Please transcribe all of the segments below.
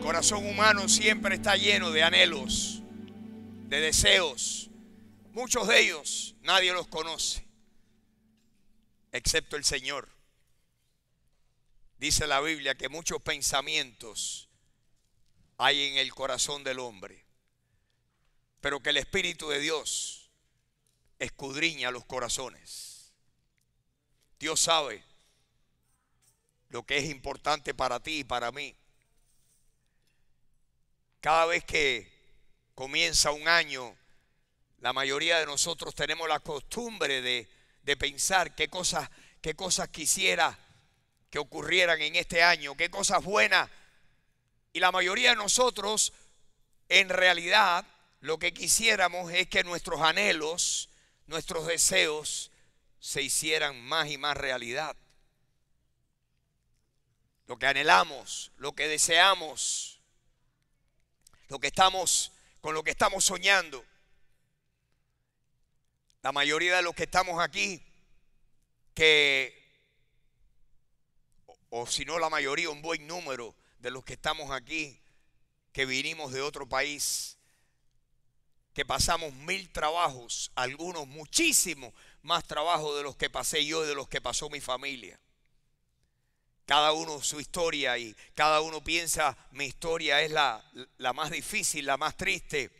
corazón humano siempre está lleno de anhelos, de deseos. Muchos de ellos nadie los conoce, excepto el Señor. Dice la Biblia que muchos pensamientos hay en el corazón del hombre, pero que el Espíritu de Dios escudriña los corazones. Dios sabe lo que es importante para ti y para mí. Cada vez que comienza un año, la mayoría de nosotros tenemos la costumbre de pensar qué cosas quisiera que ocurrieran en este año, qué cosas buenas. Y la mayoría de nosotros, en realidad, lo que quisiéramos es que nuestros anhelos, nuestros deseos, se hicieran más y más realidad. Lo que anhelamos, lo que deseamos, con lo que estamos soñando. La mayoría de los que estamos aquí, o si no la mayoría, un buen número de los que estamos aquí, que vinimos de otro país, que pasamos 1000 trabajos, algunos muchísimos más trabajos de los que pasé yo y de los que pasó mi familia. Cada uno su historia y cada uno piensa, mi historia es la más difícil, la más triste.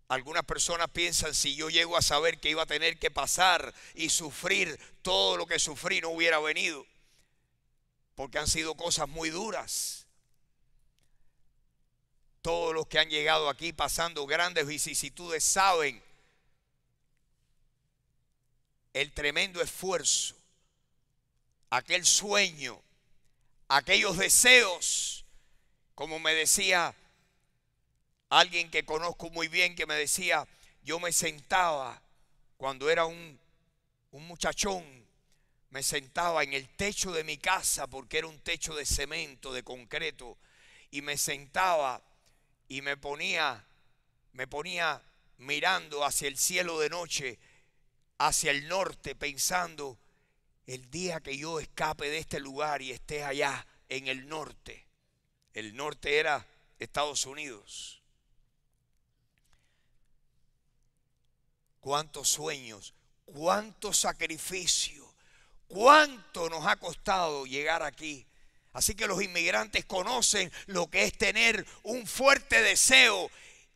Algunas personas piensan, si yo llego a saber que iba a tener que pasar y sufrir todo lo que sufrí, no hubiera venido. Porque han sido cosas muy duras. Todos los que han llegado aquí pasando grandes vicisitudes saben el tremendo esfuerzo, aquel sueño, aquellos deseos, como me decía alguien que conozco muy bien, que me decía, yo me sentaba cuando era un muchachón, me sentaba en el techo de mi casa, porque era un techo de cemento, de concreto, y me sentaba y me ponía mirando hacia el cielo de noche, hacia el norte, pensando, el día que yo escape de este lugar y esté allá en el norte. El norte era Estados Unidos. Cuántos sueños, cuánto sacrificio, cuánto nos ha costado llegar aquí. Así que los inmigrantes conocen lo que es tener un fuerte deseo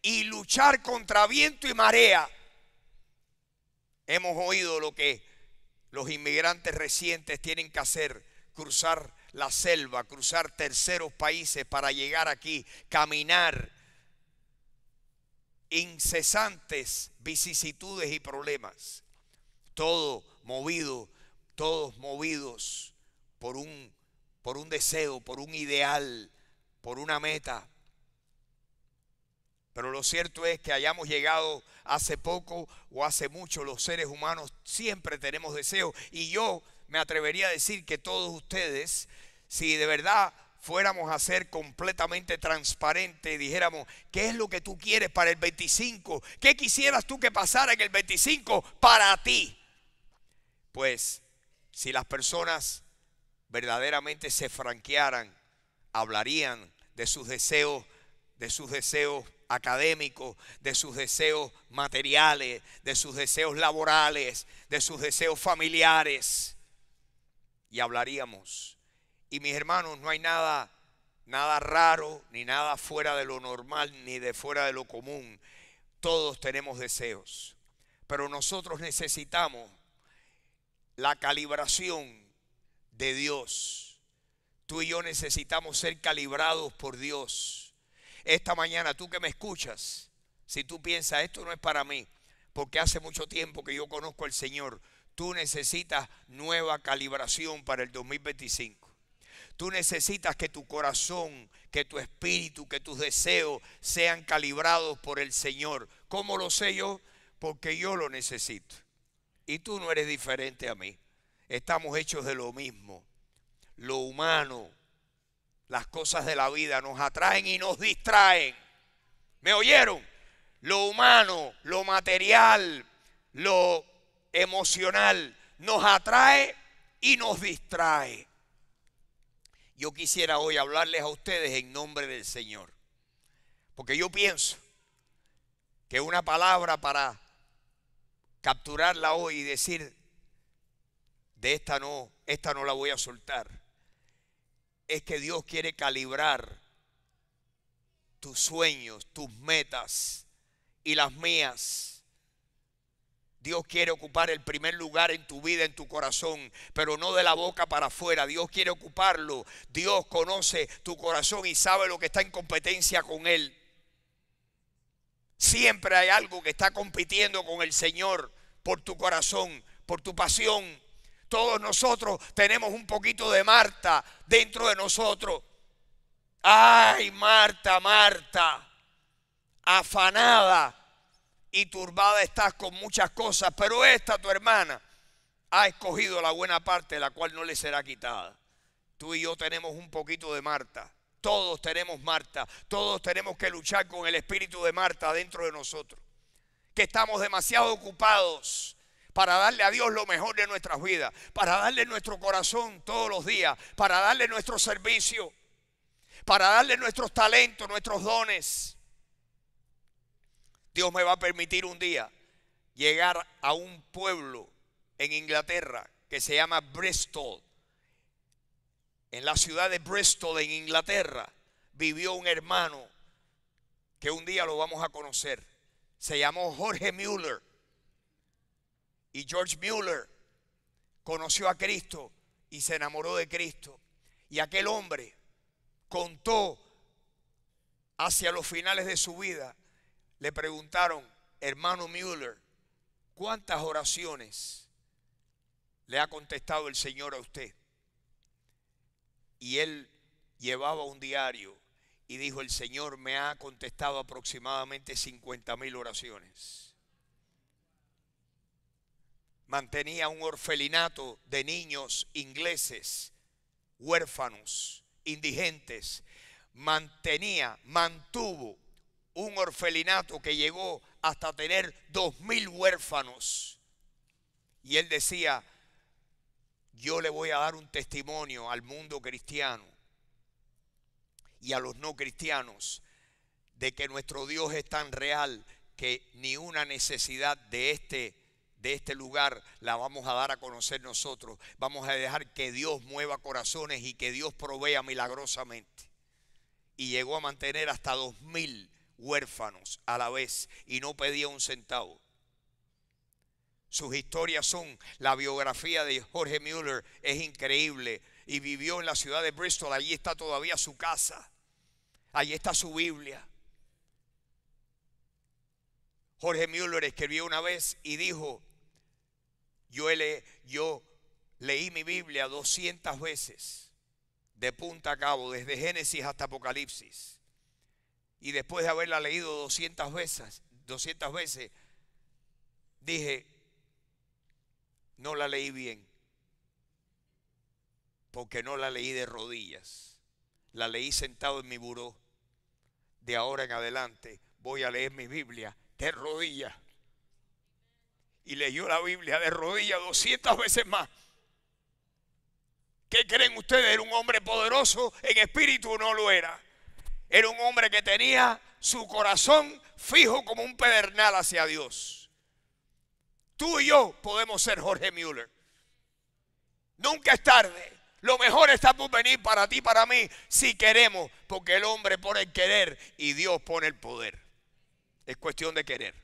y luchar contra viento y marea. Hemos oído lo que los inmigrantes recientes tienen que hacer, cruzar la selva, cruzar terceros países para llegar aquí, caminar, incesantes vicisitudes y problemas. Todos movidos por un deseo, por un ideal, por una meta. Pero lo cierto es que hayamos llegado hace poco o hace mucho, los seres humanos siempre tenemos deseos. Y yo me atrevería a decir que todos ustedes, si de verdad fuéramos a ser completamente transparentes, dijéramos, ¿qué es lo que tú quieres para el 25? ¿Qué quisieras tú que pasara en el 25 para ti? Pues si las personas verdaderamente se franquearan, hablarían de sus deseos académicos, de sus deseos materiales, de sus deseos laborales, de sus deseos familiares, y hablaríamos. Y mis hermanos, no hay nada raro, ni nada fuera de lo normal, ni de fuera de lo común. Todos tenemos deseos, pero nosotros necesitamos la calibración de Dios. Tú y yo necesitamos ser calibrados por Dios. Esta mañana, tú que me escuchas, si tú piensas, esto no es para mí, porque hace mucho tiempo que yo conozco al Señor, tú necesitas nueva calibración para el 2025. Tú necesitas que tu corazón, que tu espíritu, que tus deseos sean calibrados por el Señor. ¿Cómo lo sé yo? Porque yo lo necesito. Y tú no eres diferente a mí. Estamos hechos de lo mismo. Lo humano, las cosas de la vida nos atraen y nos distraen. ¿Me oyeron? Lo humano, lo material, lo emocional nos atrae y nos distrae. Yo quisiera hoy hablarles a ustedes en nombre del Señor. Porque yo pienso que una palabra para capturarla hoy y decir, esta no la voy a soltar, es que Dios quiere calibrar tus sueños, tus metas y las mías. Dios quiere ocupar el primer lugar en tu vida, en tu corazón, pero no de la boca para afuera. Dios quiere ocuparlo. Dios conoce tu corazón y sabe lo que está en competencia con Él. Siempre hay algo que está compitiendo con el Señor por tu corazón, por tu pasión. Todos nosotros tenemos un poquito de Marta dentro de nosotros. Ay, Marta, Marta, afanada y turbada estás con muchas cosas, pero esta tu hermana ha escogido la buena parte, la cual no le será quitada. Tú y yo tenemos un poquito de Marta. Todos tenemos Marta. Todos tenemos que luchar con el espíritu de Marta dentro de nosotros. Que estamos demasiado ocupados para darle a Dios lo mejor de nuestras vidas, para darle nuestro corazón todos los días, para darle nuestro servicio, para darle nuestros talentos, nuestros dones. Dios me va a permitir un día llegar a un pueblo en Inglaterra que se llama Bristol. En la ciudad de Bristol, en Inglaterra, vivió un hermano que un día lo vamos a conocer. Se llamó Jorge Mueller. Y George Mueller conoció a Cristo y se enamoró de Cristo. Y aquel hombre contó hacia los finales de su vida. Le preguntaron, hermano Mueller, ¿cuántas oraciones le ha contestado el Señor a usted? Y él llevaba un diario y dijo, el Señor me ha contestado aproximadamente 50,000 oraciones. Mantenía un orfelinato de niños ingleses, huérfanos, indigentes. Mantuvo un orfelinato que llegó hasta tener 2,000 huérfanos. Y él decía, yo le voy a dar un testimonio al mundo cristiano y a los no cristianos de que nuestro Dios es tan real que ni una necesidad de este lugar la vamos a dar a conocer nosotros. Vamos a dejar que Dios mueva corazones y que Dios provea milagrosamente. Y llegó a mantener hasta 2,000 huérfanos a la vez y no pedía un centavo. Sus historias son, la biografía de Jorge Mueller es increíble y vivió en la ciudad de Bristol. Allí está todavía su casa, allí está su Biblia. Jorge Mueller escribió una vez y dijo, yo leí mi Biblia 200 veces de punta a cabo, desde Génesis hasta Apocalipsis. Y después de haberla leído 200 veces, dije, no la leí bien, porque no la leí de rodillas. La leí sentado en mi buró. De ahora en adelante voy a leer mi Biblia de rodillas. Y leyó la Biblia de rodillas 200 veces más. ¿Qué creen ustedes? ¿Era un hombre poderoso en espíritu o no lo era? Era un hombre que tenía su corazón fijo como un pedernal hacia Dios. Tú y yo podemos ser Jorge Mueller. Nunca es tarde. Lo mejor está por venir para ti, para mí, si queremos, porque el hombre pone el querer y Dios pone el poder. Es cuestión de querer.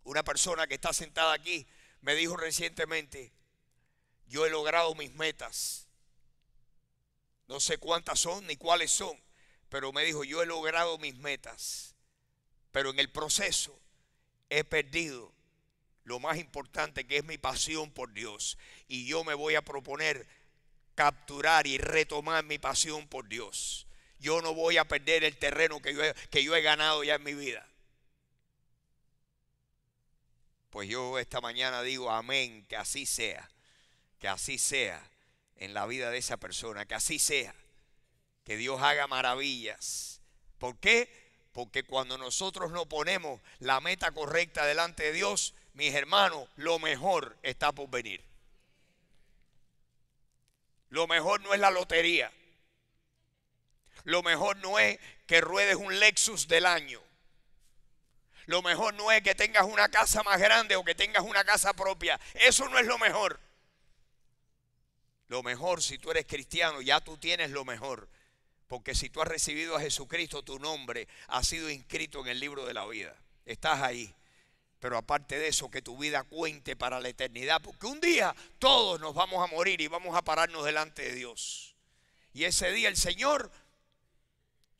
Una persona que está sentada aquí me dijo recientemente, yo he logrado mis metas. No sé cuántas son ni cuáles son, pero me dijo, yo he logrado mis metas, pero en el proceso he perdido lo más importante, que es mi pasión por Dios. Y yo me voy a proponer capturar y retomar mi pasión por Dios. Yo no voy a perder el terreno que yo he ganado ya en mi vida. Pues yo esta mañana digo amén, que así sea en la vida de esa persona, que así sea, que Dios haga maravillas. ¿Por qué? Porque cuando nosotros nos ponemos la meta correcta delante de Dios, mis hermanos, lo mejor está por venir. Lo mejor no es la lotería. Lo mejor no es que ruedes un Lexus del año. Lo mejor no es que tengas una casa más grande o que tengas una casa propia. Eso no es lo mejor. Lo mejor, si tú eres cristiano, ya tú tienes lo mejor. Porque si tú has recibido a Jesucristo, tu nombre ha sido inscrito en el libro de la vida. Estás ahí. Pero aparte de eso, que tu vida cuente para la eternidad. Porque un día todos nos vamos a morir y vamos a pararnos delante de Dios. Y ese día el Señor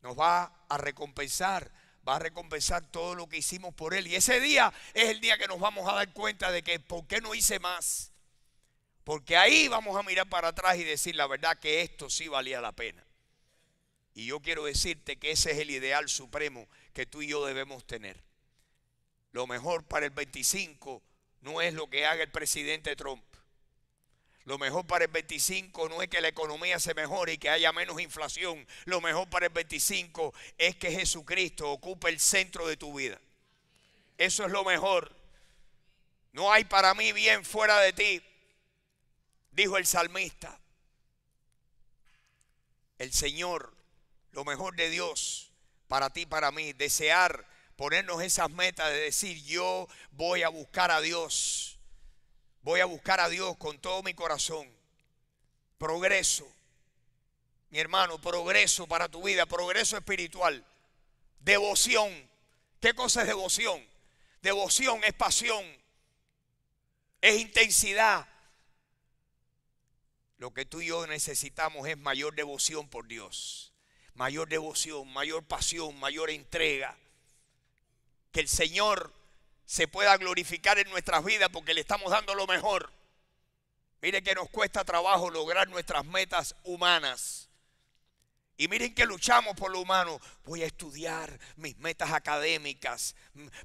nos va a recompensar. Va a recompensar todo lo que hicimos por Él. Y ese día es el día que nos vamos a dar cuenta de que ¿por qué no hice más? Porque ahí vamos a mirar para atrás y decir la verdad que esto sí valía la pena. Y yo quiero decirte que ese es el ideal supremo que tú y yo debemos tener. Lo mejor para el 25 no es lo que haga el presidente Trump. Lo mejor para el 25 no es que la economía se mejore y que haya menos inflación. Lo mejor para el 25 es que Jesucristo ocupe el centro de tu vida. Eso es lo mejor. No hay para mí bien fuera de ti, dijo el salmista. El Señor, lo mejor de Dios para ti y para mí, desear ponernos esas metas de decir yo voy a buscar a Dios. Voy a buscar a Dios con todo mi corazón. Progreso. Mi hermano, progreso para tu vida, progreso espiritual. Devoción. ¿Qué cosa es devoción? Devoción es pasión. Es intensidad. Lo que tú y yo necesitamos es mayor devoción por Dios. Mayor devoción, mayor pasión, mayor entrega. Que el Señor se pueda glorificar en nuestras vidas porque le estamos dando lo mejor. Miren que nos cuesta trabajo lograr nuestras metas humanas. Y miren que luchamos por lo humano. Voy a estudiar mis metas académicas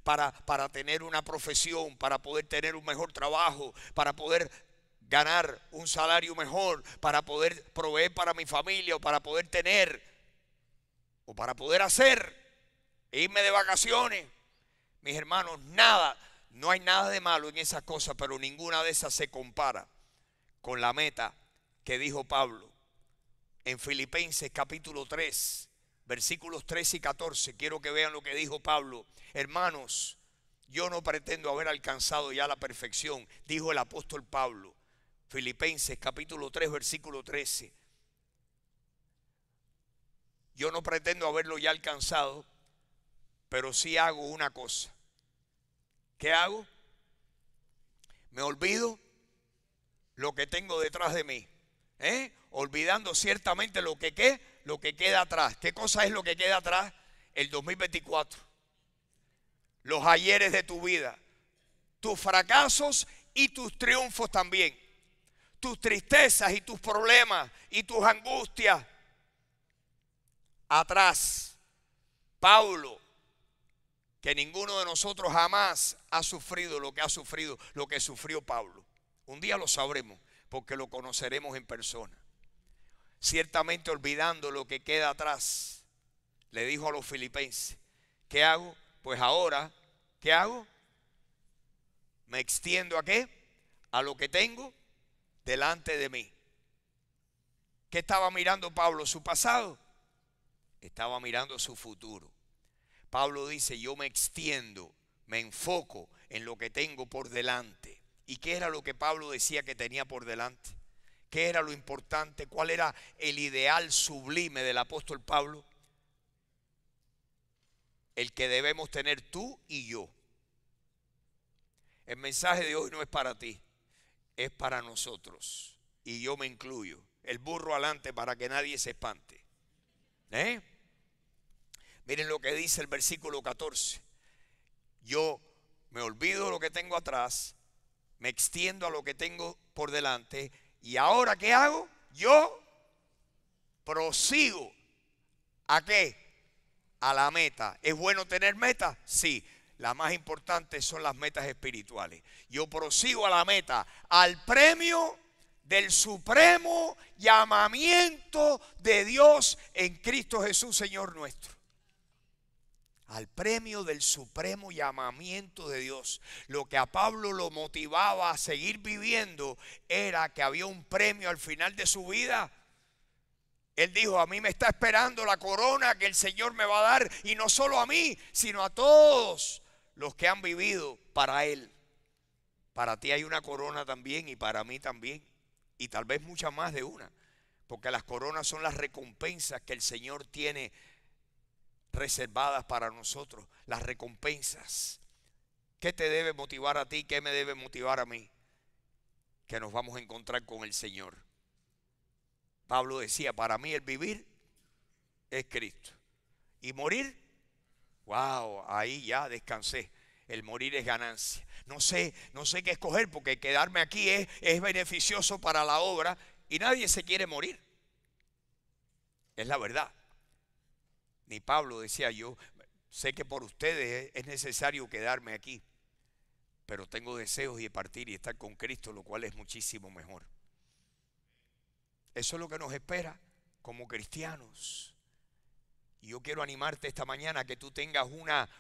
para tener una profesión, para poder tener un mejor trabajo, para poder ganar un salario mejor, para poder proveer para mi familia o para poder tener o para poder hacer e irme de vacaciones. Mis hermanos, no hay nada de malo en esas cosas, pero ninguna de esas se compara con la meta que dijo Pablo en Filipenses capítulo 3, versículos 13 y 14. Quiero que vean lo que dijo Pablo. Hermanos, yo no pretendo haber alcanzado ya la perfección, dijo el apóstol Pablo. Filipenses capítulo 3, versículo 13. Yo no pretendo haberlo ya alcanzado, pero sí hago una cosa. ¿Qué hago? Me olvido lo que tengo detrás de mí. Olvidando ciertamente lo que queda atrás. ¿Qué cosa es lo que queda atrás? El 2024. Los ayeres de tu vida. Tus fracasos y tus triunfos también. Tus tristezas y tus problemas y tus angustias. Atrás. Pablo, que ninguno de nosotros jamás ha sufrido lo que ha sufrido, lo que sufrió Pablo. Un día lo sabremos porque lo conoceremos en persona. Ciertamente olvidando lo que queda atrás, le dijo a los filipenses, ¿qué hago? Pues ahora, ¿qué hago? Me extiendo ¿a qué? A lo que tengo delante de mí. ¿Qué estaba mirando Pablo? ¿Su pasado? Estaba mirando su futuro. Pablo dice, yo me extiendo, me enfoco en lo que tengo por delante. ¿Y qué era lo que Pablo decía que tenía por delante? ¿Qué era lo importante? ¿Cuál era el ideal sublime del apóstol Pablo? El que debemos tener tú y yo. El mensaje de hoy no es para ti, es para nosotros. Y yo me incluyo. El burro adelante para que nadie se espante. Miren lo que dice el versículo 14. Yo me olvido de lo que tengo atrás, me extiendo a lo que tengo por delante. Y ahora, ¿qué hago? Yo prosigo. ¿A qué? A la meta. ¿Es bueno tener metas? Sí. Las más importantes son las metas espirituales. Yo prosigo a la meta, al premio del supremo llamamiento de Dios en Cristo Jesús, Señor nuestro. al premio del supremo llamamiento de Dios. Lo que a Pablo lo motivaba a seguir viviendo era que había un premio al final de su vida. Él dijo: a mí me está esperando la corona que el Señor me va a dar, y no solo a mí, sino a todos los que han vivido para Él. Para ti hay una corona también, y para mí también, y tal vez mucha más de una, porque las coronas son las recompensas que el Señor tiene reservadas para nosotros. Las recompensas. ¿Qué te debe motivar a ti? ¿Qué me debe motivar a mí? Que nos vamos a encontrar con el Señor. Pablo decía: para mí el vivir es Cristo, y morir, wow, ahí ya descansé. El morir es ganancia. No sé qué escoger, porque quedarme aquí es beneficioso para la obra, y nadie se quiere morir. Es la verdad. Ni Pablo decía: yo sé que por ustedes es necesario quedarme aquí, pero tengo deseos de partir y estar con Cristo, lo cual es muchísimo mejor. Eso es lo que nos espera como cristianos. Y yo quiero animarte esta mañana a que tú tengas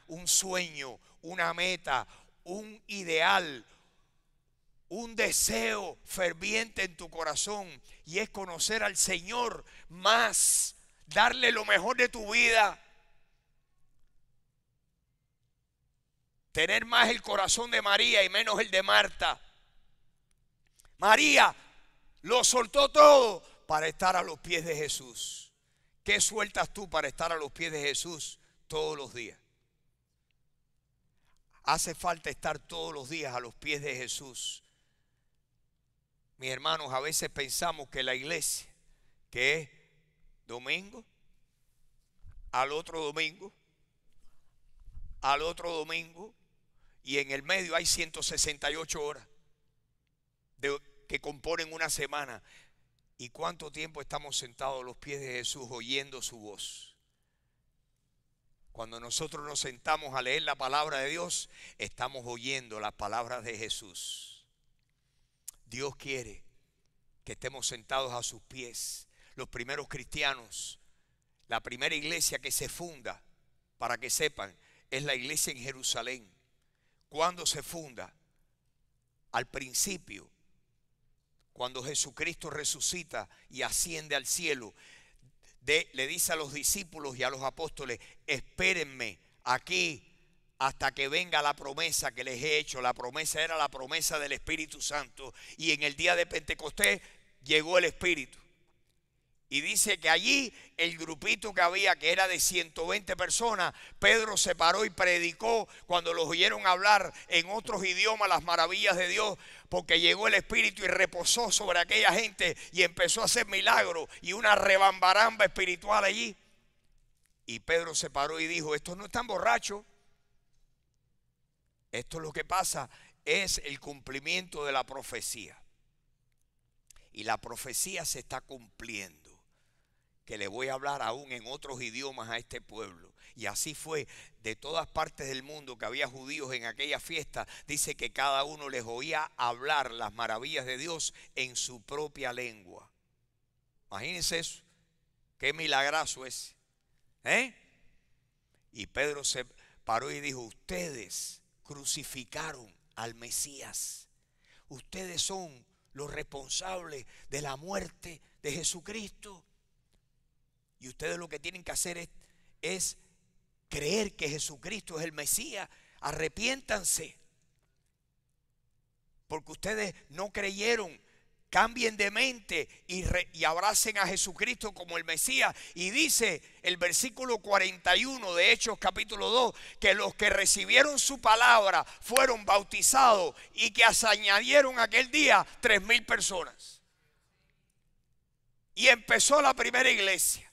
un sueño, una meta, un ideal, un deseo ferviente en tu corazón, y es conocer al Señor más, darle lo mejor de tu vida, tener más el corazón de María y menos el de Marta. María lo soltó todo para estar a los pies de Jesús. ¿Qué sueltas tú para estar a los pies de Jesús todos los días? Hace falta estar todos los días a los pies de Jesús. Mis hermanos, a veces pensamos que la iglesia, que es domingo, al otro domingo, y en el medio hay 168 horas que componen una semana. ¿Y cuánto tiempo estamos sentados a los pies de Jesús oyendo su voz? Cuando nosotros nos sentamos a leer la palabra de Dios, estamos oyendo las palabras de Jesús. Dios quiere que estemos sentados a sus pies. Los primeros cristianos, la primera iglesia que se funda, para que sepan, es la iglesia en Jerusalén. ¿Cuándo se funda? Al principio, cuando Jesucristo resucita y asciende al cielo, le dice a los discípulos y a los apóstoles: espérenme aquí hasta que venga la promesa que les he hecho. La promesa era la promesa del Espíritu Santo, y en el día de Pentecostés llegó el Espíritu. Y dice que allí el grupito que había, que era de 120 personas, Pedro se paró y predicó cuando los oyeron hablar en otros idiomas las maravillas de Dios, porque llegó el Espíritu y reposó sobre aquella gente y empezó a hacer milagros y una rebambaramba espiritual allí. Y Pedro se paró y dijo: estos no están borrachos. Esto es lo que pasa, es el cumplimiento de la profecía. Y la profecía se está cumpliendo, que le voy a hablar aún en otros idiomas a este pueblo. Y así fue. De todas partes del mundo que había judíos en aquella fiesta, dice que cada uno les oía hablar las maravillas de Dios en su propia lengua. Imagínense eso. Qué milagroso es. Y Pedro se paró y dijo: ustedes crucificaron al Mesías. Ustedes son los responsables de la muerte de Jesucristo. Y ustedes lo que tienen que hacer es creer que Jesucristo es el Mesías. Arrepiéntanse, porque ustedes no creyeron. Cambien de mente y abracen a Jesucristo como el Mesías. Y dice el versículo 41 de Hechos capítulo 2, que los que recibieron su palabra fueron bautizados, y que se añadieron aquel día 3,000 personas. Y empezó la primera iglesia.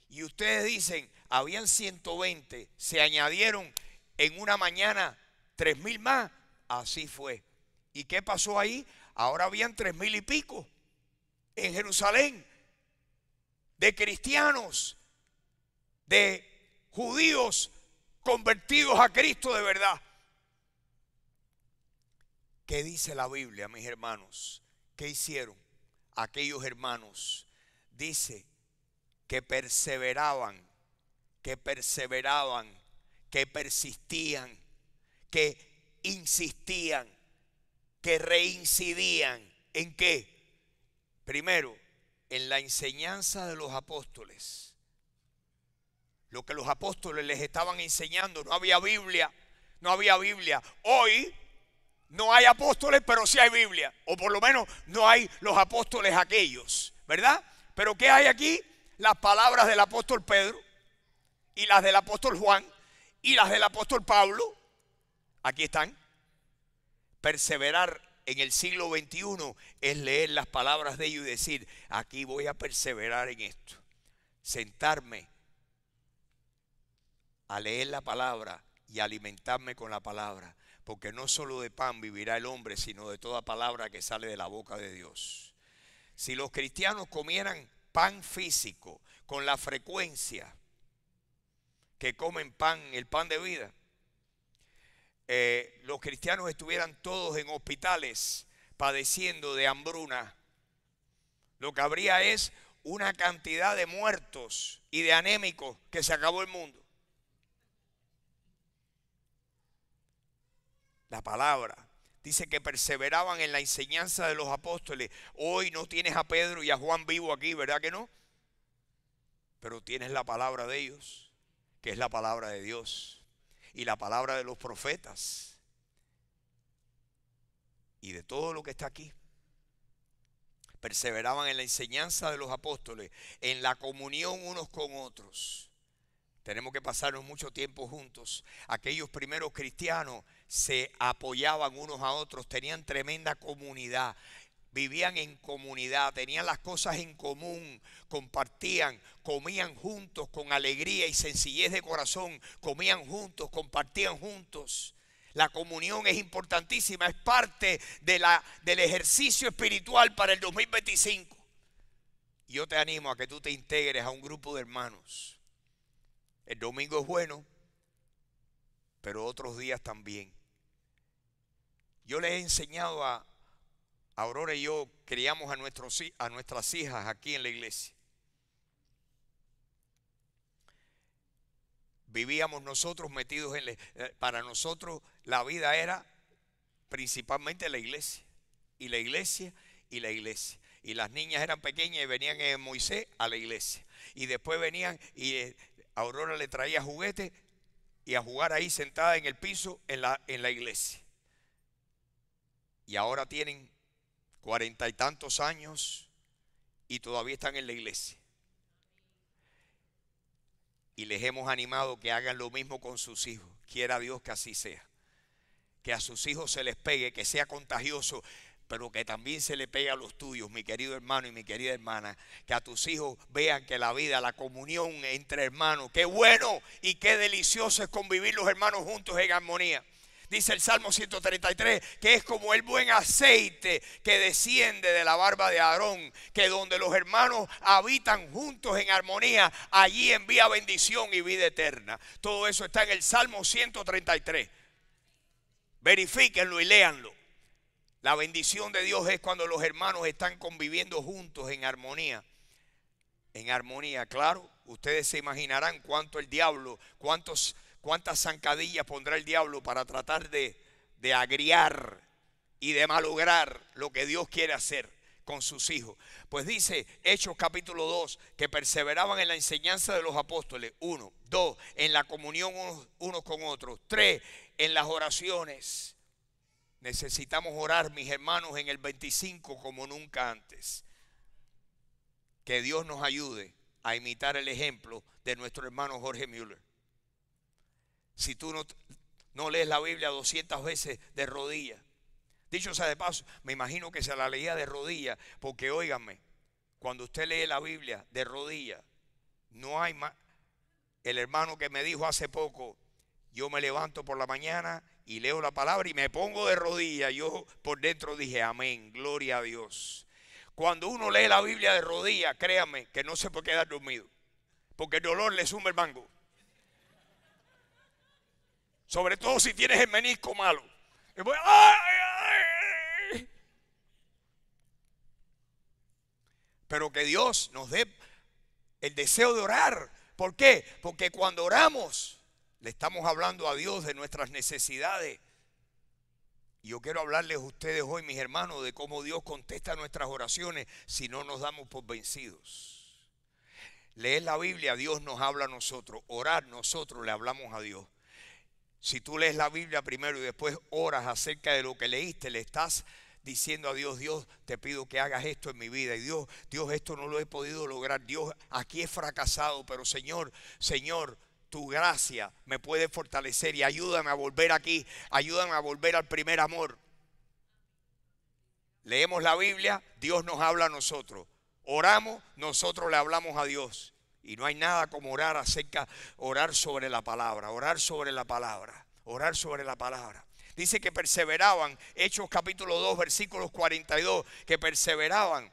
Y ustedes dicen: habían 120, se añadieron en una mañana 3,000 más. Así fue. ¿Y qué pasó ahí? Ahora habían 3,000 y pico en Jerusalén, de cristianos, de judíos convertidos a Cristo de verdad. ¿Qué dice la Biblia, mis hermanos? ¿Qué hicieron aquellos hermanos? Dice que perseveraban, que persistían, que insistían, que reincidían. ¿En qué? Primero, en la enseñanza de los apóstoles. Lo que los apóstoles les estaban enseñando. No había Biblia, no había Biblia. Hoy no hay apóstoles, pero sí hay Biblia. O por lo menos no hay los apóstoles aquellos, ¿verdad? Pero ¿qué hay aquí? Las palabras del apóstol Pedro y las del apóstol Juan y las del apóstol Pablo. Aquí están. Perseverar en el siglo XXI es leer las palabras de ellos y decir, aquí voy a perseverar en esto. Sentarme a leer la palabra y alimentarme con la palabra. Porque no solo de pan vivirá el hombre, sino de toda palabra que sale de la boca de Dios. Si los cristianos comieran pan físico con la frecuencia que comen pan, el pan de vida, los cristianos estuvieran todos en hospitales padeciendo de hambruna. Lo que habría es una cantidad de muertos y de anémicos que se acabó el mundo. La palabra dice que perseveraban en la enseñanza de los apóstoles. Hoy no tienes a Pedro y a Juan vivo aquí, ¿verdad que no? Pero tienes la palabra de ellos, que es la palabra de Dios, y la palabra de los profetas, y de todo lo que está aquí. Perseveraban en la enseñanza de los apóstoles, en la comunión unos con otros. Tenemos que pasarnos mucho tiempo juntos. Aquellos primeros cristianos se apoyaban unos a otros, tenían tremenda comunidad, vivían en comunidad, tenían las cosas en común, compartían, comían juntos con alegría y sencillez de corazón, comían juntos, compartían juntos. La comunión es importantísima, es parte del ejercicio espiritual para el 2025. Yo te animo a que tú te integres a un grupo de hermanos. El domingo es bueno, pero otros días también. Yo les he enseñado a Aurora y yo, criamos a nuestras hijas aquí en la iglesia. Vivíamos nosotros metidos para nosotros la vida era principalmente la iglesia. Y la iglesia y la iglesia. Y las niñas eran pequeñas y venían en Moisés a la iglesia. Y después venían y Aurora le traía juguetes y a jugar ahí sentada en el piso en la iglesia. Y ahora tienen 40 y tantos años y todavía están en la iglesia. Y les hemos animado que hagan lo mismo con sus hijos. Quiera Dios que así sea. Que a sus hijos se les pegue, que sea contagioso, pero que también se le pegue a los tuyos, mi querido hermano y mi querida hermana. Que a tus hijos vean que la vida, la comunión entre hermanos, qué bueno y qué delicioso es convivir los hermanos juntos en armonía. Dice el Salmo 133 que es como el buen aceite que desciende de la barba de Aarón, que donde los hermanos habitan juntos en armonía, allí envía bendición y vida eterna. Todo eso está en el Salmo 133. Verifíquenlo y léanlo. La bendición de Dios es cuando los hermanos están conviviendo juntos en armonía. En armonía, claro, ustedes se imaginarán cuánto el diablo, cuántas zancadillas pondrá el diablo para tratar de agriar y de malograr lo que Dios quiere hacer con sus hijos. Pues dice Hechos capítulo 2 que perseveraban en la enseñanza de los apóstoles. 1, 2, en la comunión unos con otros. 3, en las oraciones. Necesitamos orar, mis hermanos, en el 25 como nunca antes. Que Dios nos ayude a imitar el ejemplo de nuestro hermano Jorge Müller. Si tú no lees la Biblia 200 veces de rodillas, dicho sea de paso, me imagino que se la leía de rodillas, porque óigame, cuando usted lee la Biblia de rodillas, no hay más. El hermano que me dijo hace poco, yo me levanto por la mañana y leo la palabra y me pongo de rodillas. Yo por dentro dije, amén, gloria a Dios. Cuando uno lee la Biblia de rodillas, créame que no se puede quedar dormido, porque el dolor le suma el mango. Sobre todo si tienes el menisco malo. Pero que Dios nos dé el deseo de orar. ¿Por qué? Porque cuando oramos, Le estamos hablando a Dios de nuestras necesidades. Y yo quiero hablarles a ustedes hoy, mis hermanos, de cómo Dios contesta nuestras oraciones si no nos damos por vencidos. Leer la Biblia, Dios nos habla a nosotros. Orar, nosotros le hablamos a Dios. Si tú lees la Biblia primero y después oras acerca de lo que leíste, le estás diciendo a Dios: Dios, te pido que hagas esto en mi vida. Y Dios, esto no lo he podido lograr. Dios, aquí he fracasado, pero Señor, tu gracia me puede fortalecer y ayúdame a volver aquí, ayúdame a volver al primer amor. Leemos la Biblia, Dios nos habla a nosotros. Oramos, nosotros le hablamos a Dios. Y no hay nada como orar sobre la palabra, orar sobre la palabra, orar sobre la palabra. Dice que perseveraban, Hechos capítulo 2, versículos 42, que perseveraban.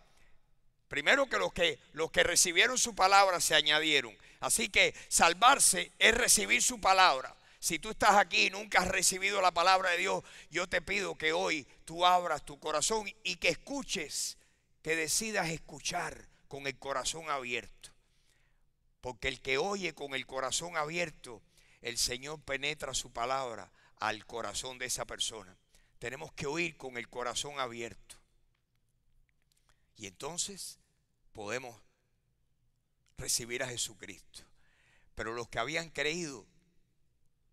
Primero que los que recibieron su palabra se añadieron. Así que salvarse es recibir su palabra. Si tú estás aquí y nunca has recibido la palabra de Dios, yo te pido que hoy tú abras tu corazón y que escuches, que decidas escuchar con el corazón abierto. Porque el que oye con el corazón abierto, el Señor penetra su palabra al corazón de esa persona. Tenemos que oír con el corazón abierto. Y entonces podemos recibir a Jesucristo. Pero los que habían creído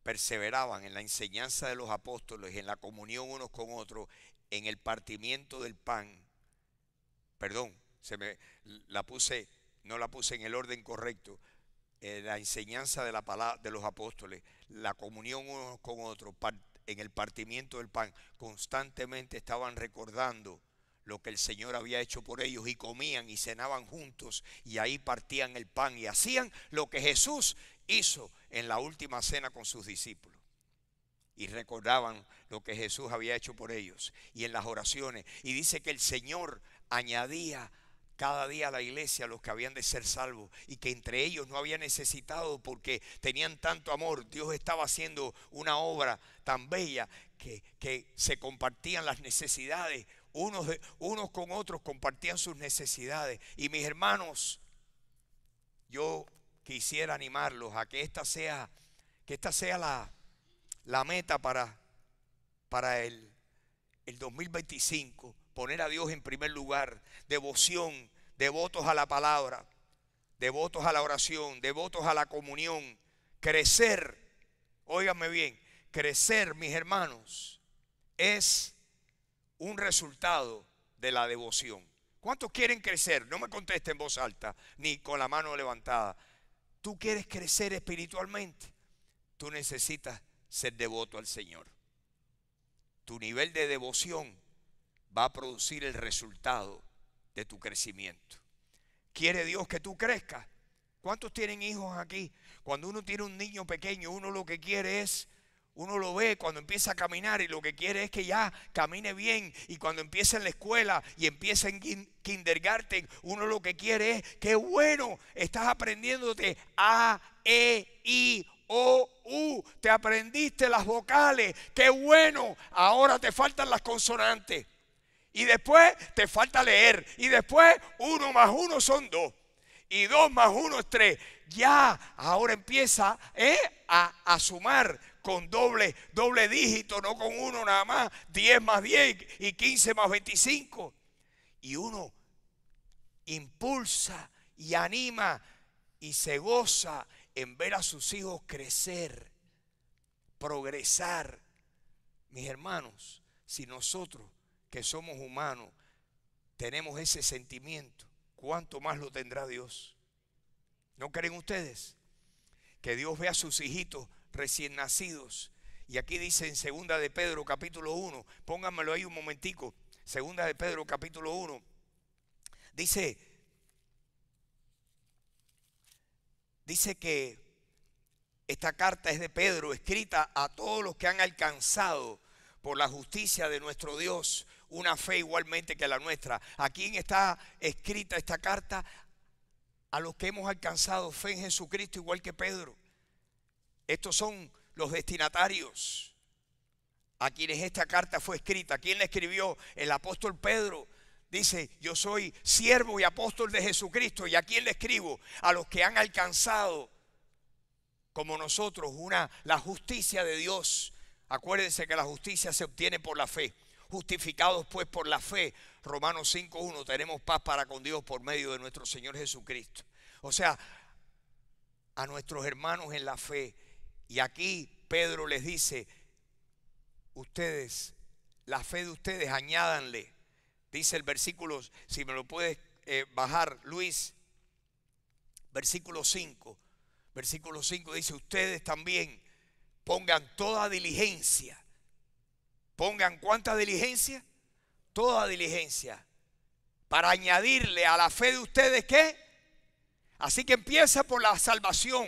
perseveraban en la enseñanza de los apóstoles, en la comunión unos con otros, en el partimiento del pan. Perdón, no la puse en el orden correcto. La enseñanza de la palabra de los apóstoles, la comunión unos con otros, en el partimiento del pan, constantemente estaban recordando lo que el Señor había hecho por ellos, y comían y cenaban juntos, y ahí partían el pan y hacían lo que Jesús hizo en la última cena con sus discípulos. Y recordaban lo que Jesús había hecho por ellos, y en las oraciones. Y dice que el Señor añadía cada día a la iglesia los que habían de ser salvos, y que entre ellos no había necesitado, porque tenían tanto amor. Dios estaba haciendo una obra tan bella que se compartían las necesidades. Unos con otros compartían sus necesidades. Y mis hermanos, yo quisiera animarlos a que esta sea la meta para el 2025. Poner a Dios en primer lugar. Devoción, devotos a la palabra, devotos a la oración, devotos a la comunión. Crecer, óiganme bien, crecer, mis hermanos, es un resultado de la devoción. ¿Cuántos quieren crecer? No me conteste en voz alta ni con la mano levantada. ¿Tú quieres crecer espiritualmente? Tú necesitas ser devoto al Señor. Tu nivel de devoción va a producir el resultado de tu crecimiento. ¿Quiere Dios que tú crezcas? ¿Cuántos tienen hijos aquí? Cuando uno tiene un niño pequeño, uno lo que quiere es, uno lo ve cuando empieza a caminar y lo que quiere es que ya camine bien. Y cuando empieza en la escuela y empieza en kindergarten, uno lo que quiere es, qué bueno, estás aprendiéndote A, E, I, O, U. Te aprendiste las vocales, qué bueno. Ahora te faltan las consonantes. Y después te falta leer. Y después 1 más 1 son 2. Y 2 más 1 es 3. Ya, ahora empieza a sumar con doble dígito, no con 1 nada más. 10 más 10 y 15 más 25. Y uno impulsa y anima y se goza en ver a sus hijos crecer, progresar. Mis hermanos, si nosotros que somos humanos tenemos ese sentimiento, ¿cuánto más lo tendrá Dios? ¿No creen ustedes? Que Dios ve a sus hijitos recién nacidos. Y aquí dice en 2 de Pedro capítulo 1, pónganmelo ahí un momentico, 2 de Pedro capítulo 1, dice que esta carta es de Pedro, escrita a todos los que han alcanzado por la justicia de nuestro Dios una fe igualmente que la nuestra. ¿A quién está escrita esta carta? A los que hemos alcanzado fe en Jesucristo igual que Pedro. Estos son los destinatarios a quienes esta carta fue escrita. ¿Quién la escribió? El apóstol Pedro. Dice, yo soy siervo y apóstol de Jesucristo. ¿Y a quién le escribo? A los que han alcanzado como nosotros la justicia de Dios. Acuérdense que la justicia se obtiene por la fe. Justificados pues por la fe, Romanos 5:1, tenemos paz para con Dios por medio de nuestro Señor Jesucristo. O sea, a nuestros hermanos en la fe. Y aquí Pedro les dice, ustedes, la fe de ustedes, añádanle. Dice el versículo, si me lo puedes bajar, Luis, versículo 5. Versículo 5 dice, ustedes también pongan toda diligencia. Pongan ¿cuánta diligencia? Toda diligencia. Para añadirle a la fe de ustedes, ¿qué? Así que empieza por la salvación.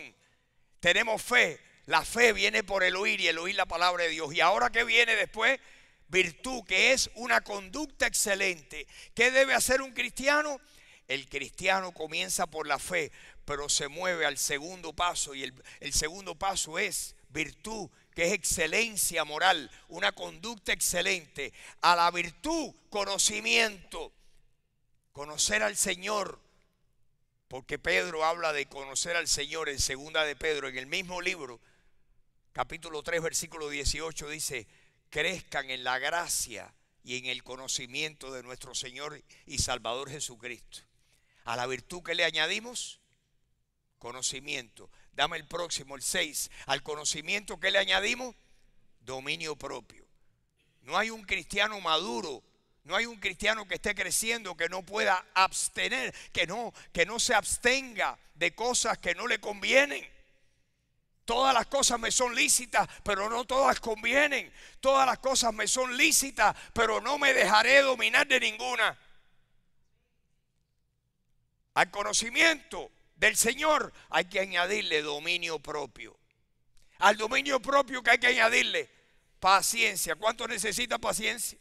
Tenemos fe. La fe viene por el oír y el oír la palabra de Dios. Y ahora, ¿qué viene después? Virtud, que es una conducta excelente. ¿Qué debe hacer un cristiano? El cristiano comienza por la fe, pero se mueve al segundo paso. Y el segundo paso es virtud, que es excelencia moral, una conducta excelente. A la virtud, conocimiento. Conocer al Señor. Porque Pedro habla de conocer al Señor en segunda de Pedro, en el mismo libro, capítulo 3, versículo 18, dice, crezcan en la gracia y en el conocimiento de nuestro Señor y Salvador Jesucristo. A la virtud que le añadimos, conocimiento. Dame el próximo, el 6. Al conocimiento que le añadimos, dominio propio. No hay un cristiano maduro, no hay un cristiano que esté creciendo que no pueda abstener, que no se abstenga de cosas que no le convienen. Todas las cosas me son lícitas, pero no todas convienen. Todas las cosas me son lícitas, pero no me dejaré dominar de ninguna. Al conocimiento del Señor hay que añadirle dominio propio. Al dominio propio, que hay que añadirle paciencia. ¿Cuánto necesita paciencia?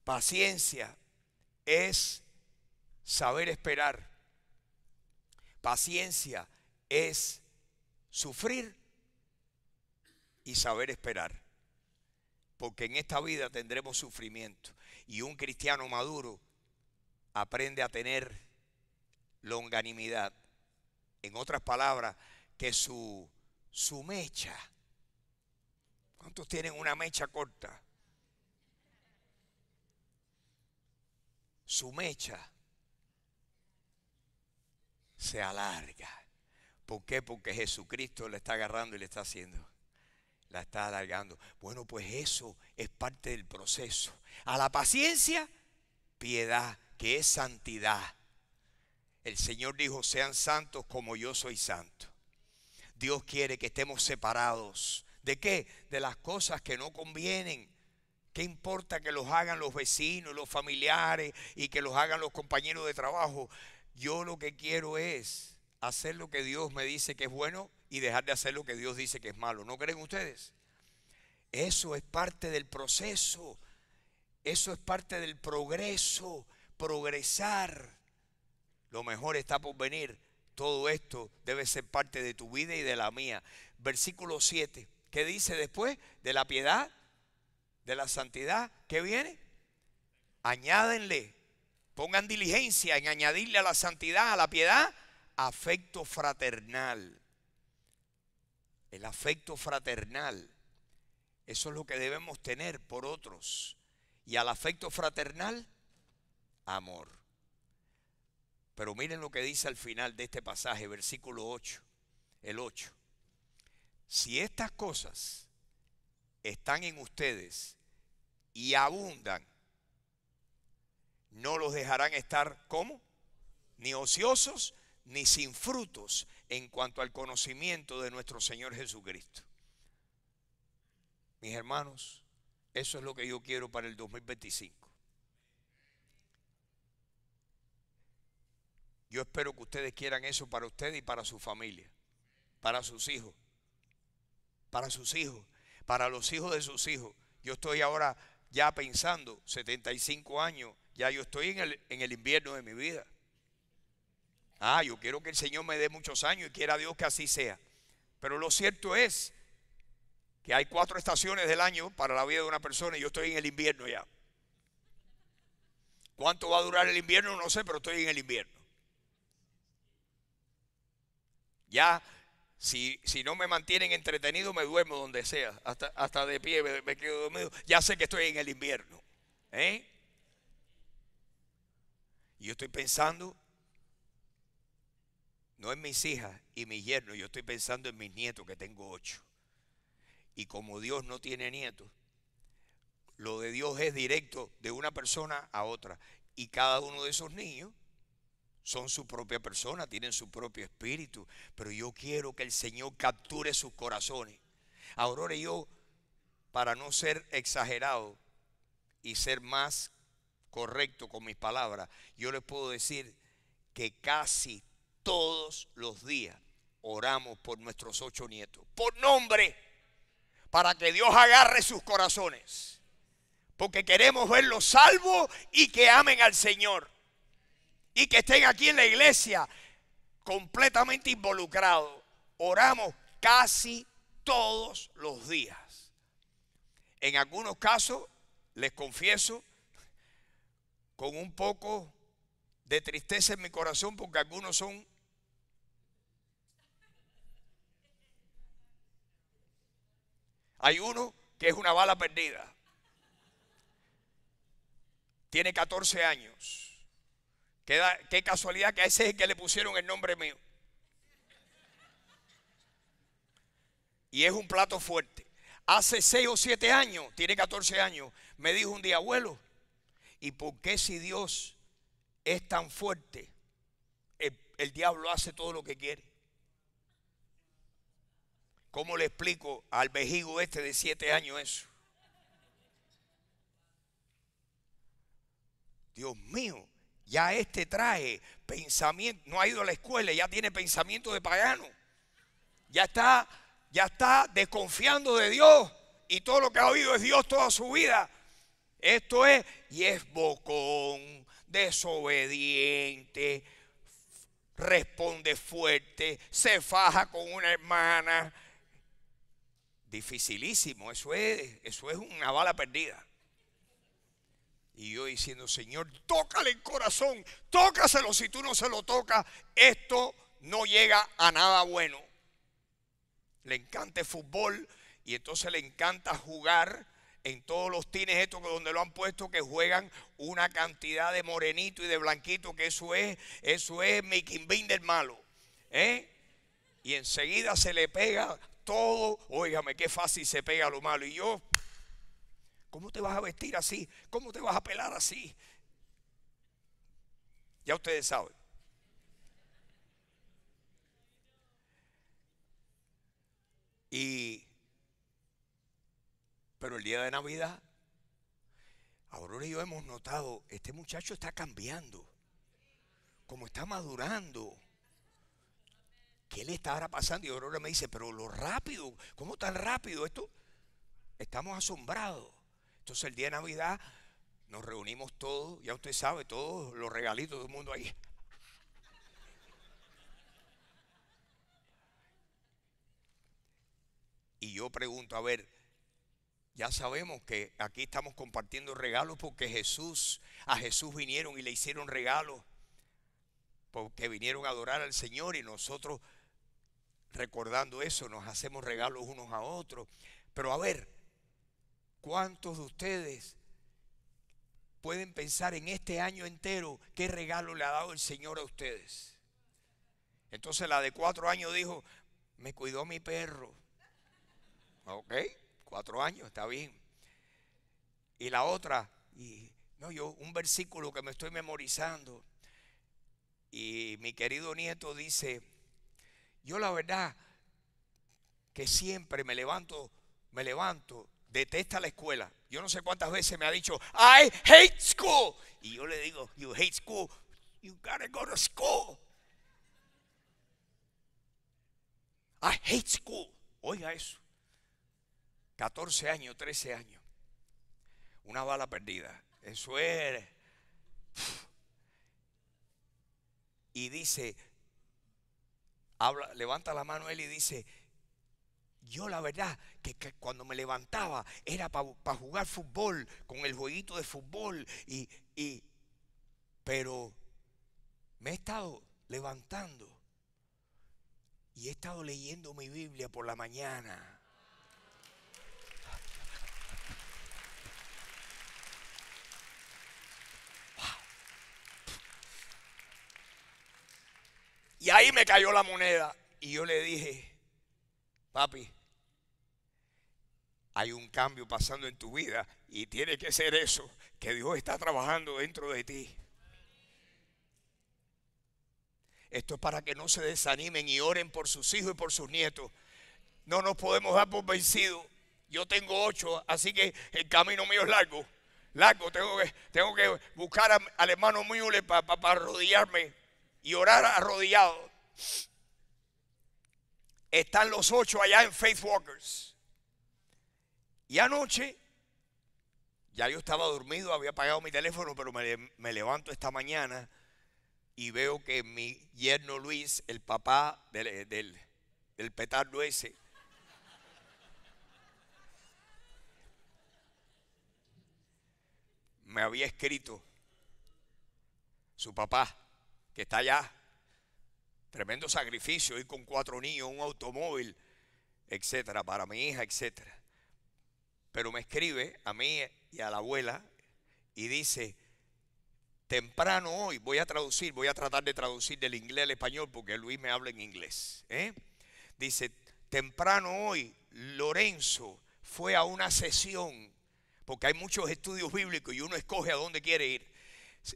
Paciencia es saber esperar. Paciencia es sufrir y saber esperar. Porque en esta vida tendremos sufrimiento. Y un cristiano maduro aprende a tener longanimidad. En otras palabras, que su mecha. ¿Cuántos tienen una mecha corta? Su mecha se alarga. ¿Por qué? Porque Jesucristo le está agarrando y le está haciendo. La está alargando. Bueno, pues eso es parte del proceso. A la paciencia, piedad, que es santidad. El Señor dijo, sean santos como yo soy santo. Dios quiere que estemos separados. ¿De qué? De las cosas que no convienen. ¿Qué importa que los hagan los vecinos, los familiares y que los hagan los compañeros de trabajo? Yo lo que quiero es hacer lo que Dios me dice que es bueno y dejar de hacer lo que Dios dice que es malo. ¿No creen ustedes? Eso es parte del proceso. Eso es parte del progreso. Progresar. Lo mejor está por venir. Todo esto debe ser parte de tu vida y de la mía. Versículo 7. ¿Qué dice después? De la piedad, de la santidad. ¿Qué viene? Añádenle. Pongan diligencia en añadirle a la santidad, a la piedad, afecto fraternal. El afecto fraternal. Eso es lo que debemos tener por otros. Y al afecto fraternal, amor. Pero miren lo que dice al final de este pasaje, versículo 8. El 8. Si estas cosas están en ustedes y abundan, no los dejarán estar, ¿cómo? Ni ociosos, ni sin frutos en cuanto al conocimiento de nuestro Señor Jesucristo. Mis hermanos, eso es lo que yo quiero para el 2025. Yo espero que ustedes quieran eso para ustedes y para su familia, para sus hijos, para sus hijos, para los hijos de sus hijos. Yo estoy ahora ya pensando, 75 años, ya yo estoy en el invierno de mi vida. Yo quiero que el Señor me dé muchos años y quiera Dios que así sea. Pero lo cierto es que hay 4 estaciones del año para la vida de una persona y yo estoy en el invierno ya. ¿Cuánto va a durar el invierno? No sé, pero estoy en el invierno. Ya, si no me mantienen entretenido, me duermo donde sea. Hasta de pie me quedo dormido. Ya sé que estoy en el invierno. Y yo estoy pensando, no en mis hijas y mis yernos, yo estoy pensando en mis nietos, que tengo 8. Y como Dios no tiene nietos, lo de Dios es directo de una persona a otra. Y cada uno de esos niños son su propia persona, tienen su propio espíritu. Pero yo quiero que el Señor capture sus corazones. Ahora yo, para no ser exagerado y ser más correcto con mis palabras, yo les puedo decir que casi todos los días oramos por nuestros 8 nietos, por nombre, para que Dios agarre sus corazones. Porque queremos verlos salvos y que amen al Señor. Y que estén aquí en la iglesia completamente involucrados. Oramos casi todos los días. En algunos casos, les confieso, con un poco de tristeza en mi corazón, porque algunos son hay uno que es una bala perdida. Tiene 14 años. Qué casualidad que a ese es el que le pusieron el nombre mío. Y es un plato fuerte. Hace 6 o 7 años, tiene 14 años, me dijo un día: abuelo, ¿y por qué si Dios es tan fuerte, el diablo hace todo lo que quiere? ¿Cómo le explico al vejigo este de 7 años eso? Dios mío, ya este trae pensamiento, no ha ido a la escuela, ya tiene pensamiento de pagano. Ya está desconfiando de Dios, y todo lo que ha oído es Dios toda su vida. Esto es, y es bocón, desobediente, responde fuerte, se faja con una hermana. Dificilísimo, eso es una bala perdida. Y yo diciendo: Señor, tócale el corazón, tócaselo. Si tú no se lo tocas, esto no llega a nada bueno. Le encanta el fútbol, y entonces le encanta jugar en todos los tines estos donde lo han puesto, que juegan una cantidad de morenito y de blanquito, que eso es Mickey Binder malo. Y enseguida se le pega todo. Óigame, qué fácil se pega lo malo. Y yo: ¿cómo te vas a vestir así? ¿Cómo te vas a pelar así? Ya ustedes saben. Pero el día de Navidad, Aurora y yo hemos notado, este muchacho está cambiando, como está madurando. ¿Qué le estará pasando? Y Aurora me dice: pero lo rápido, ¿cómo tan rápido esto? Estamos asombrados. Entonces el día de Navidad nos reunimos todos, ya usted sabe, todos los regalitos del mundo ahí. Y yo pregunto: a ver, ya sabemos que aquí estamos compartiendo regalos porque a Jesús vinieron y le hicieron regalos, porque vinieron a adorar al Señor, y nosotros, recordando eso, nos hacemos regalos unos a otros. Pero a ver, ¿cuántos de ustedes pueden pensar en este año entero qué regalo le ha dado el Señor a ustedes? Entonces la de 4 años dijo: me cuidó mi perro. Ok, 4 años, está bien. Y la otra, un versículo que me estoy memorizando. Y mi querido nieto dice: yo la verdad que siempre me levanto, detesta la escuela. Yo no sé cuántas veces me ha dicho: I hate school. Y yo le digo: you hate school, you gotta go to school. I hate school. Oiga eso. 14 años, 13 años. Una bala perdida. Eso es. Y dice, levanta la mano él y dice: yo la verdad que cuando me levantaba era para jugar fútbol, con el jueguito de fútbol, pero me he estado levantando Y he estado leyendo mi Biblia por la mañana. Y ahí me cayó la moneda. Y yo le dije, papi, hay un cambio pasando en tu vida y tiene que ser eso, que Dios está trabajando dentro de ti. Esto es para que no se desanimen y oren por sus hijos y por sus nietos. No nos podemos dar por vencidos. Yo tengo 8, así que el camino mío es largo. Largo, tengo que buscar al hermano Müller para arrodillarme y orar arrodillado. Están los 8 allá en Faith Walkers. Y anoche, ya yo estaba dormido, había apagado mi teléfono, pero me levanto esta mañana y veo que mi yerno Luis, el papá del petardo ese, me había escrito, su papá, que está allá, tremendo sacrificio, ir con 4 niños, un automóvil, etcétera, para mi hija, etcétera. Pero me escribe a mí y a la abuela y dice, temprano hoy, voy a tratar de traducir del inglés al español porque Luis me habla en inglés. Dice, temprano hoy Lorenzo fue a una sesión, porque hay muchos estudios bíblicos y uno escoge a dónde quiere ir.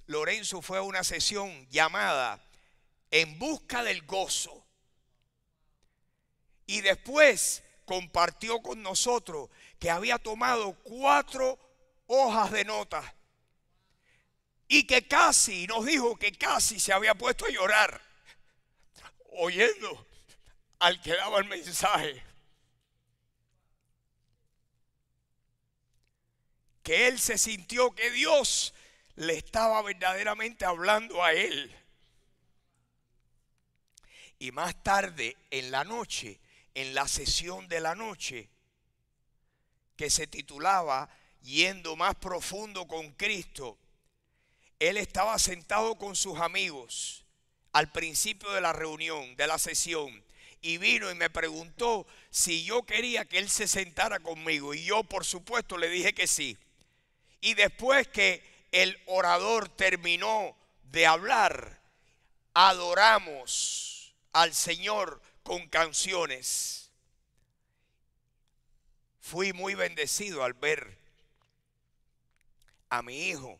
Lorenzo fue a una sesión llamada En Busca del Gozo. Y después compartió con nosotros que había tomado 4 hojas de notas y que casi, nos dijo que casi se había puesto a llorar oyendo al que daba el mensaje. Que él se sintió que Dios le estaba verdaderamente hablando a él. Y más tarde en la noche, en la sesión de la noche, que se titulaba Yendo más profundo con Cristo, él estaba sentado con sus amigos al principio de la reunión, de la sesión, y vino y me preguntó si yo quería que él se sentara conmigo, y yo por supuesto le dije que sí. Y después que el orador terminó de hablar, adoramos al Señor con canciones. Fui muy bendecido al ver a mi hijo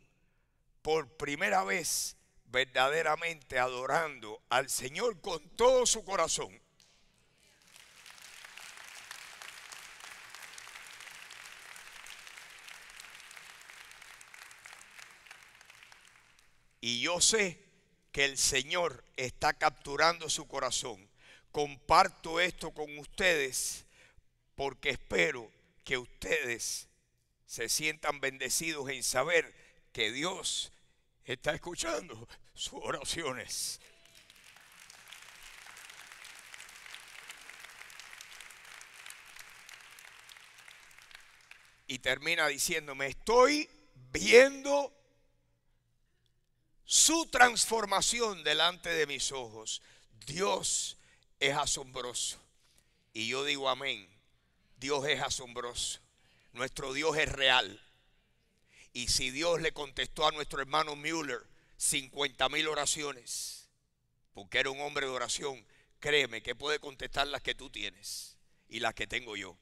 por primera vez verdaderamente adorando al Señor con todo su corazón. Y yo sé que el Señor está capturando su corazón. Comparto esto con ustedes porque espero que ustedes se sientan bendecidos en saber que Dios está escuchando sus oraciones. Y termina diciéndome, estoy viendo su transformación delante de mis ojos. Dios es asombroso. Y yo digo amén. Dios es asombroso. Nuestro Dios es real. Y si Dios le contestó a nuestro hermano Müller 50,000 oraciones, porque era un hombre de oración, créeme que puede contestar las que tú tienes y las que tengo yo.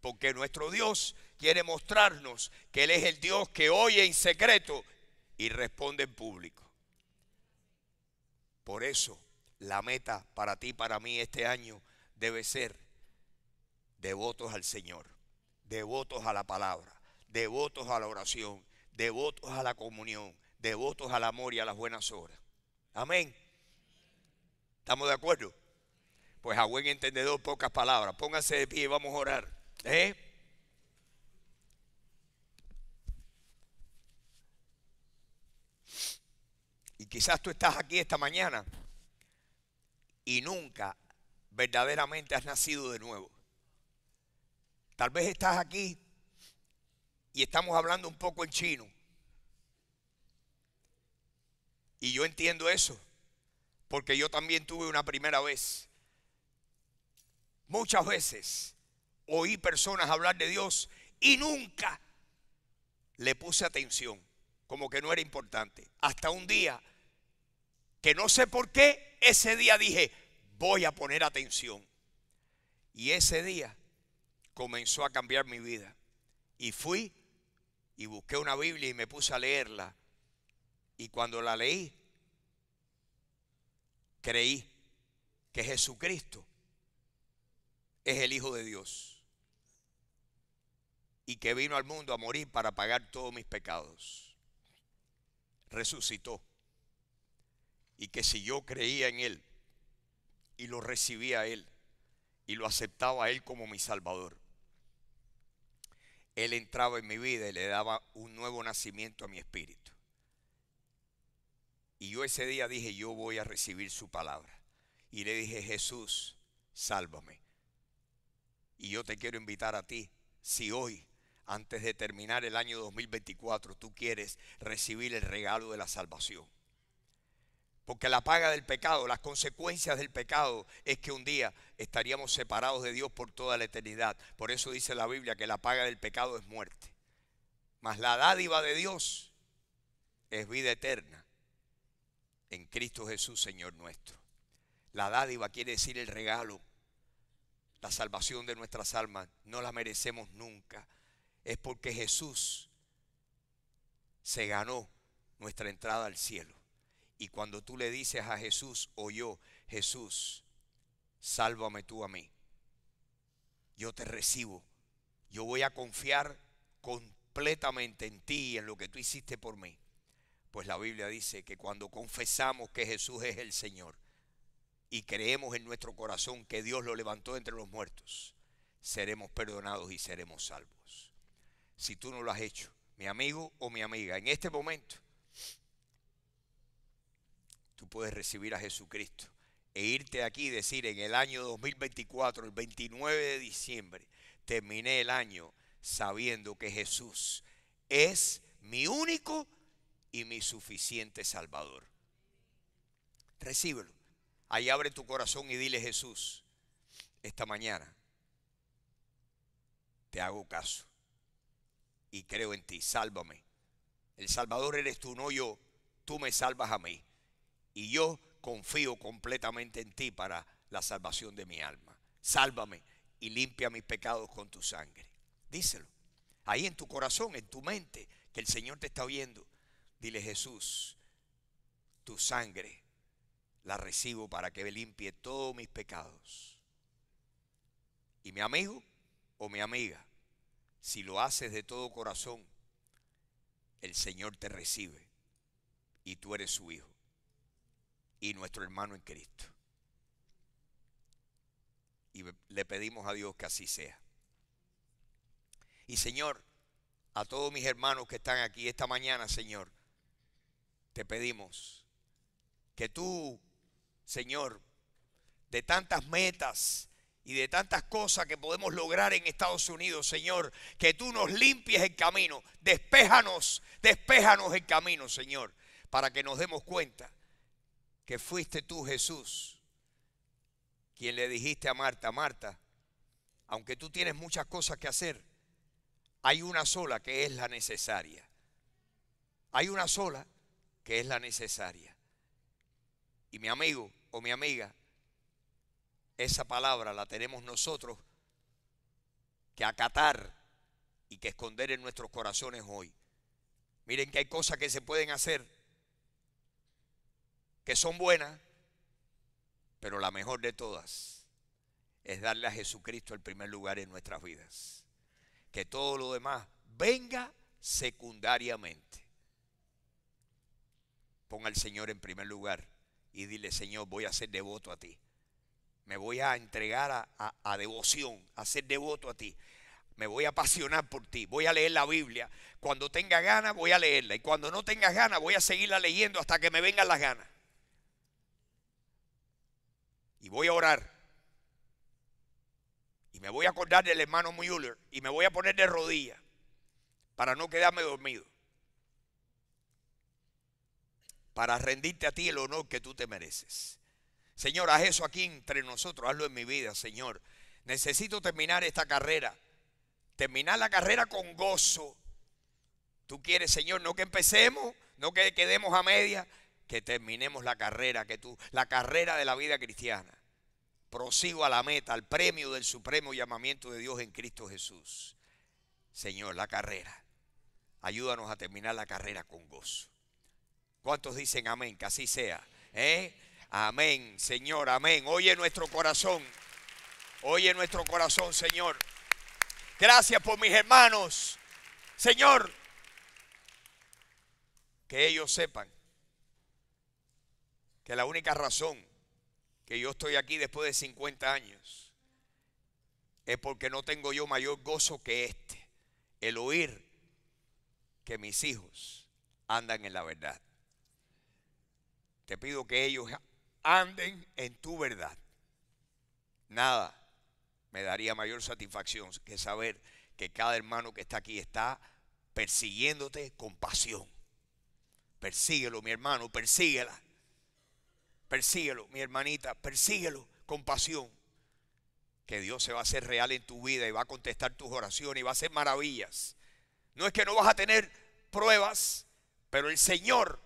Porque nuestro Dios quiere mostrarnos que Él es el Dios que oye en secreto y responde en público. Por eso, la meta para ti y para mí este año debe ser devotos al Señor, devotos a la palabra, devotos a la oración, devotos a la comunión, devotos al amor y a las buenas obras. Amén. ¿Estamos de acuerdo? Pues a buen entendedor, pocas palabras. Pónganse de pie y vamos a orar. Y quizás tú estás aquí esta mañana y nunca verdaderamente has nacido de nuevo. Tal vez estás aquí y estamos hablando un poco en chino. Y yo entiendo eso, porque yo también tuve una primera vez. Muchas veces oí personas hablar de Dios y nunca le puse atención, como que no era importante. Hasta un día que no sé por qué, ese día dije, voy a poner atención. Y ese día comenzó a cambiar mi vida. Y fui y busqué una Biblia y me puse a leerla. Y cuando la leí, creí que Jesucristo es el Hijo de Dios y que vino al mundo a morir para pagar todos mis pecados. Resucitó. Y que si yo creía en Él y lo recibía a Él y lo aceptaba a Él como mi Salvador, Él entraba en mi vida y le daba un nuevo nacimiento a mi espíritu. Y yo ese día dije, yo voy a recibir su palabra. Y le dije, Jesús, sálvame. Y yo te quiero invitar a ti, si hoy, antes de terminar el año 2024, tú quieres recibir el regalo de la salvación. Porque la paga del pecado, las consecuencias del pecado es que un día estaríamos separados de Dios por toda la eternidad. Por eso dice la Biblia que la paga del pecado es muerte. Mas la dádiva de Dios es vida eterna en Cristo Jesús, Señor nuestro. La dádiva quiere decir el regalo. La salvación de nuestras almas no la merecemos nunca. Es porque Jesús se ganó nuestra entrada al cielo. Y cuando tú le dices a Jesús o yo, Jesús, sálvame tú a mí. Yo te recibo. Yo voy a confiar completamente en ti y en lo que tú hiciste por mí. Pues la Biblia dice que cuando confesamos que Jesús es el Señor y creemos en nuestro corazón que Dios lo levantó entre los muertos, seremos perdonados y seremos salvos. Si tú no lo has hecho, mi amigo o mi amiga, en este momento, tú puedes recibir a Jesucristo e irte aquí y decir en el año 2024, el 29 de diciembre, terminé el año sabiendo que Jesús es mi único y mi suficiente Salvador. Recíbelo. Ahí abre tu corazón y dile, Jesús, esta mañana te hago caso y creo en ti, sálvame. El Salvador eres tú, no yo. Tú me salvas a mí. Y yo confío completamente en ti para la salvación de mi alma. Sálvame y limpia mis pecados con tu sangre. Díselo. Ahí en tu corazón, en tu mente, que el Señor te está oyendo. Dile, Jesús, tu sangre la recibo para que me limpie todos mis pecados. Y mi amigo o mi amiga, si lo haces de todo corazón, el Señor te recibe y tú eres su hijo y nuestro hermano en Cristo. Y le pedimos a Dios que así sea. Y Señor, a todos mis hermanos que están aquí esta mañana, Señor, te pedimos que tú, Señor, de tantas metas y de tantas cosas que podemos lograr en Estados Unidos, Señor, que tú nos limpies el camino, despéjanos el camino, Señor, para que nos demos cuenta que fuiste tú, Jesús, quien le dijiste a Marta, Marta, aunque tú tienes muchas cosas que hacer, hay una sola que es la necesaria. Hay una sola que es la necesaria. Y mi amigo o mi amiga, esa palabra la tenemos nosotros que acatar y que esconder en nuestros corazones hoy. Miren que hay cosas que se pueden hacer que son buenas, pero la mejor de todas es darle a Jesucristo el primer lugar en nuestras vidas. Que todo lo demás venga secundariamente. Ponga al Señor en primer lugar y dile, Señor, voy a ser devoto a ti. Me voy a entregar a devoción, a ser devoto a ti. Me voy a apasionar por ti. Voy a leer la Biblia. Cuando tenga ganas voy a leerla. Y cuando no tenga ganas voy a seguirla leyendo hasta que me vengan las ganas. Y voy a orar. Y me voy a acordar del hermano Müller. Y me voy a poner de rodillas para no quedarme dormido. Para rendirte a ti el honor que tú te mereces. Señor, haz eso aquí entre nosotros. Hazlo en mi vida, Señor. Necesito terminar esta carrera. Terminar la carrera con gozo. Tú quieres, Señor, no que empecemos, no que quedemos a media, que terminemos la carrera, la carrera de la vida cristiana. Prosigo a la meta, al premio del supremo llamamiento de Dios en Cristo Jesús. Señor, la carrera. Ayúdanos a terminar la carrera con gozo. ¿Cuántos dicen amén? Que así sea. Amén, Señor, amén. Oye nuestro corazón. Oye nuestro corazón, Señor. Gracias por mis hermanos. Señor, que ellos sepan que la única razón que yo estoy aquí después de 50 años es porque no tengo yo mayor gozo que este, el oír que mis hijos andan en la verdad. Te pido que ellos anden en tu verdad. Nada me daría mayor satisfacción que saber que cada hermano que está aquí está persiguiéndote con pasión. Persíguelo, mi hermano, persíguela. Persíguelo, mi hermanita, persíguelo con pasión. Que Dios se va a hacer real en tu vida y va a contestar tus oraciones y va a hacer maravillas. No es que no vas a tener pruebas, pero el Señor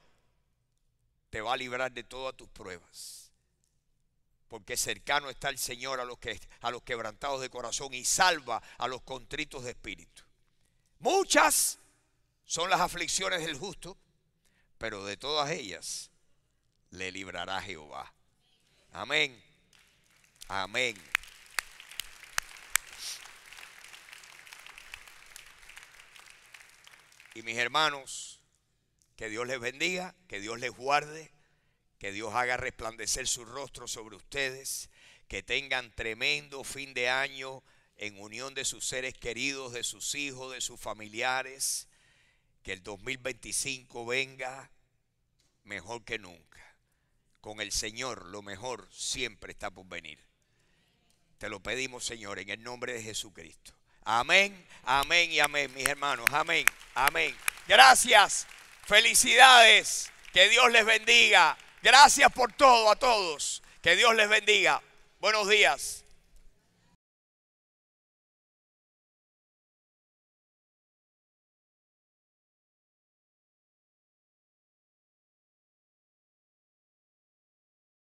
te va a librar de todas tus pruebas. Porque cercano está el Señor a los quebrantados de corazón y salva a los contritos de espíritu. Muchas son las aflicciones del justo, pero de todas ellas le librará Jehová. Amén. Amén. Y mis hermanos, que Dios les bendiga, que Dios les guarde, que Dios haga resplandecer su rostro sobre ustedes, que tengan tremendo fin de año en unión de sus seres queridos, de sus hijos, de sus familiares, que el 2025 venga mejor que nunca. Con el Señor lo mejor siempre está por venir. Te lo pedimos, Señor, en el nombre de Jesucristo. Amén, amén y amén, mis hermanos. Amén, amén. Gracias, felicidades, que Dios les bendiga. Gracias por todo a todos. Que Dios les bendiga. Buenos días.